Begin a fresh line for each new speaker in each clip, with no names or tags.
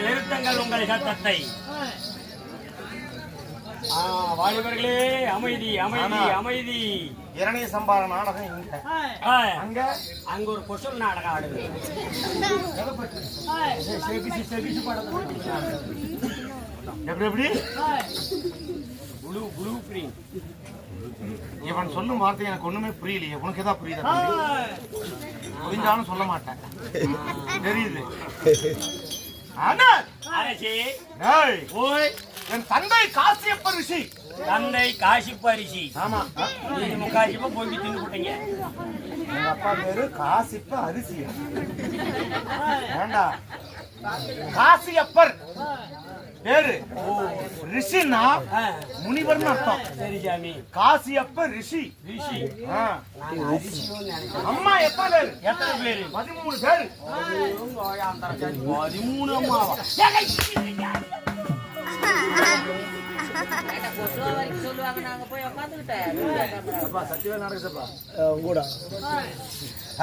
நிறுத்தங்கள் உங்கள் சத்தத்தை. வாலிபர்களே அமைதி அமைதி அமைதி.
இரணிய சம்பார நாடகம் இங்க அங்க
அங்க ஒரு கொசல் நாடகம் ஆடுது.
எப்படி
ப்ளூ ப்ளூ பிரிண்ட்.
இவன் சொல்லும் வார்த்தை எனக்கு ஒண்ணுமே புரியலையே. உனக்கு ஏதாவது புரியுதா? புரிஞ்சாலும் சொல்ல மாட்டேன், தெரியுது. என் தந்தை காசியப்ப ரிஷி.
தந்தை காசிப்ப ரிஷி.
ஆமா,
முக்காசிப்ப போய் தின்னு போட்டீங்க.
எங்க அப்பா பேரு காசிப்ப அரிசி. வேண்டா, காசியப்பர் பேரு. ரிஷினா முனிவர்னு அர்த்தம்.
சரி சாமி.
காசியப்ப ரிஷி.
ரிஷி.
அம்மா எத்தனை பேரு?
எத்தனை பேரு?
13 பேரு.
13 அம்மாவா?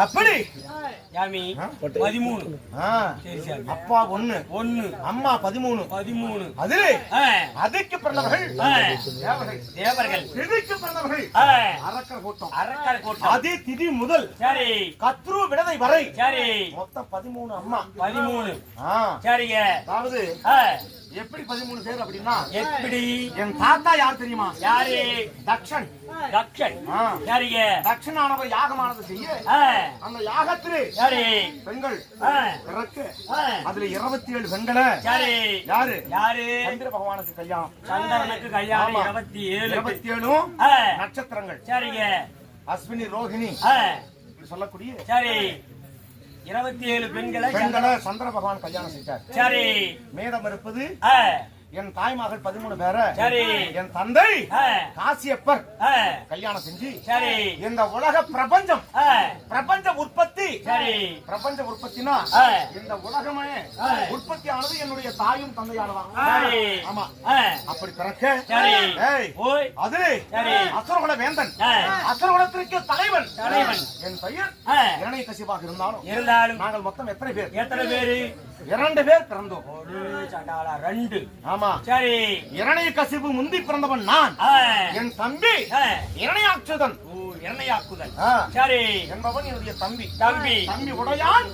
அப்படி
சாமி 13.
அப்பா 1 அம்மா 13. அதிலே அதுக்கு பிறந்தவர்கள்
தேவர்கள்.
திதிக்கு பிறந்தவர்கள் அரக்கர் கூட்டம்.
அரக்கர் கூட்டம்.
அதே திதி முதல்
சரி
கத்ரு விடதை வரை
சரி
மொத்தம் 13 அம்மா.
13. சரிங்க.
அதாவது எப்படி 13 பேர் அப்படின்னா,
எப்படி?
என் தாத்தா யார் தெரியுமா?
யாரு?
தக்ஷன்.
தக்ஷன். சரிங்க.
தக்ஷனானவர் யாகமானது செய்ய அந்த யாகத்திலே
சரி
பெண்கள் பிறக்க அதுல 27 பெண்களை
சரி
யாரு
யாரு?
சந்திர பகவானுக்கு கல்யாணம்.
சந்திரனுக்கு கல்யாணம். 27
நட்சத்திரங்கள்.
சரிங்க.
அஸ்வினி ரோஹிணி சொல்லக்கூடிய
சரி 27 பெண்களை
சந்திர பகவான் கல்யாணம் செஞ்சார்.
சரி.
மேடம் இருப்பது என் தாய்மகள் 13 பேர.
சரி.
என் தந்தை காசியப்பர் கல்யாணம் செஞ்சு
சரி
இந்த உலக பிரபஞ்ச உற்பத்தி. சரி பிரபஞ்ச உற்பத்தினா இந்த உலகமே உற்பத்தி ஆனது என்னுடைய தாயும் தந்தையானதான். ஆமா, அப்படி பிறக்க அது அசுரகுல வேந்தன், அசுரகுலத்திற்கு தலைவன். என் பெயர் இரணியகசிபாக இருந்தாலும் நாங்கள் மொத்தம் எத்தனை பேர்? 2 பேர் பிறந்தோம்.
2.
ஆமா
சரி.
இரணியகசிபு முந்தி பிறந்தவன் நான். என் தம்பி இரணியாட்சுதன்.
சரி
என்பவன் என்னுடைய தம்பி.
தம்பி
உடையான்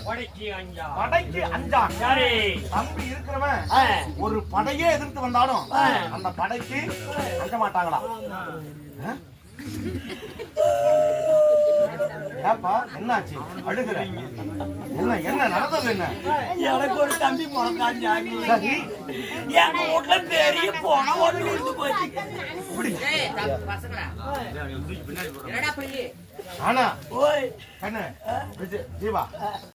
படைக்கு
அஞ்சான்.
சரி.
தம்பி இருக்கிறவன் ஒரு படையே எதிர்த்து வந்தாலும் அந்த படைக்கு அஞ்ச மாட்டாங்களா? என்னாச்சு அழுகுற? என்ன நடந்தது? என்ன?
எனக்கு ஒரு தம்பி பிறந்தான் சாமி. எங்க வீட்டுல பெரிய போன ஒண்ணு இருந்து போச்சு.
ஆனா ஜீவா